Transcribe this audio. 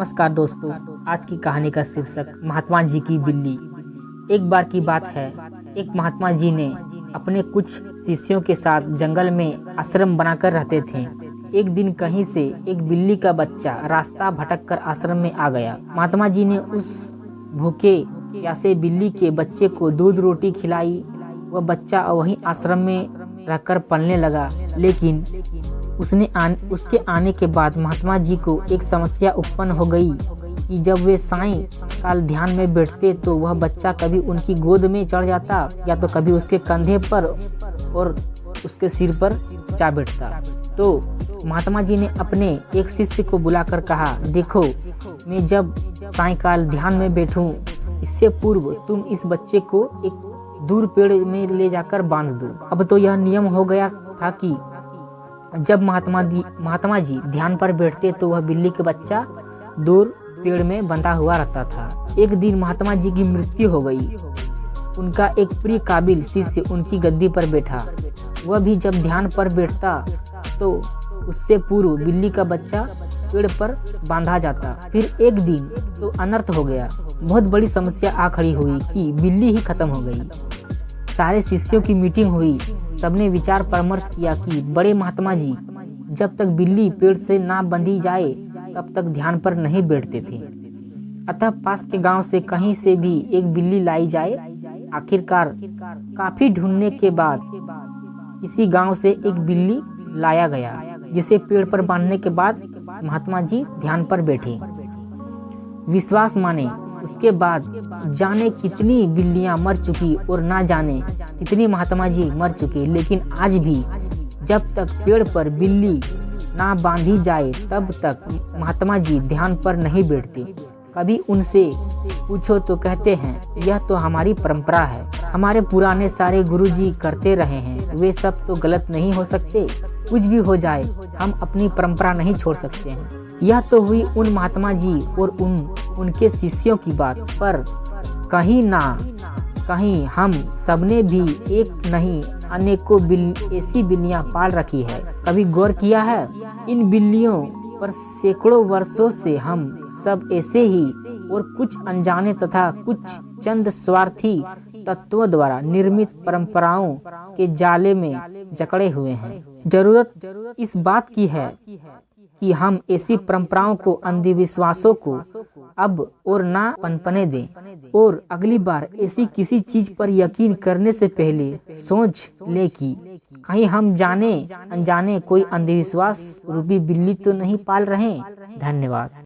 नमस्कार दोस्तों, आज की कहानी का शीर्षक महात्मा जी की बिल्ली। एक बार की बात है, एक महात्मा जी ने अपने कुछ शिष्यों के साथ जंगल में आश्रम बनाकर रहते थे। एक दिन कहीं से एक बिल्ली का बच्चा रास्ता भटककर आश्रम में आ गया। महात्मा जी ने उस भूखे प्यासे बिल्ली के बच्चे को दूध रोटी खिलाई। वह बच्चा वहीं आश्रम में रहकर पलने लगा, लेकिन उसके आने के बाद महात्मा जी को एक समस्या उत्पन्न हो गई कि जब वे साईं काल ध्यान में बैठते तो वह बच्चा कभी उनकी गोद में चढ़ जाता या तो कभी उसके कंधे पर और उसके सिर पर जा बैठता। तो महात्मा जी ने अपने एक शिष्य को बुलाकर कहा, देखो, मैं जब साईं काल ध्यान में बैठूं, इससे पूर्व तुम इस बच्चे को एक दूर पेड़ में ले जाकर बांध दो। अब तो यह नियम हो गया था कि जब महात्मा जी ध्यान पर बैठते तो वह बिल्ली का बच्चा दूर पेड़ में बंधा हुआ रहता था। एक दिन महात्मा जी की मृत्यु हो गई। उनका एक प्रिय काबिल शिष्य उनकी गद्दी पर बैठा। वह भी जब ध्यान पर बैठता तो उससे पूर्व बिल्ली का बच्चा पेड़ पर बांधा जाता। फिर एक दिन तो अनर्थ हो गया। बहुत बड़ी समस्या आ खड़ी हुई कि बिल्ली ही खत्म हो गई। सारे शिष्यों की मीटिंग हुई। सबने विचार परामर्श किया कि बड़े महात्मा जी जब तक बिल्ली पेड़ से ना बंधी जाए तब तक ध्यान पर नहीं बैठते थे। अतः पास के गांव से कहीं से भी एक बिल्ली लाई जाए। आखिरकार काफी ढूंढने के बाद किसी गांव से एक बिल्ली लाया गया, जिसे पेड़ पर बांधने के बाद महात्मा जी ध्यान पर बैठे। विश्वास माने उसके बाद जाने कितनी बिल्लियां मर चुकी और ना जाने कितनी महात्मा जी मर चुके, लेकिन आज भी जब तक पेड़ पर बिल्ली ना बांधी जाए तब तक महात्मा जी ध्यान पर नहीं बैठते। कभी उनसे पूछो तो कहते हैं, यह तो हमारी परंपरा है, हमारे पुराने सारे गुरुजी करते रहे हैं, वे सब तो गलत नहीं हो सकते। कुछ भी हो जाए हम अपनी परंपरा नहीं छोड़ सकते हैं। यह तो हुई उन महात्मा जी और उनके शिष्यों की बात, पर कहीं ना कहीं हम सबने भी एक नहीं अनेकों ऐसी बिल्लियां पाल रखी है। कभी गौर किया है, इन बिल्लियों पर सैकड़ों वर्षों से हम सब ऐसे ही और कुछ अनजाने तथा कुछ चंद स्वार्थी तत्वों द्वारा निर्मित परंपराओं के जाले में जकड़े हुए हैं। जरूरत इस बात की है कि हम ऐसी परंपराओं को, अंधविश्वासों को अब और ना पनपने दें और अगली बार ऐसी किसी चीज पर यकीन करने से पहले सोच ले कि कहीं हम जाने अनजाने कोई अंधविश्वास रूपी बिल्ली तो नहीं पाल रहे। धन्यवाद।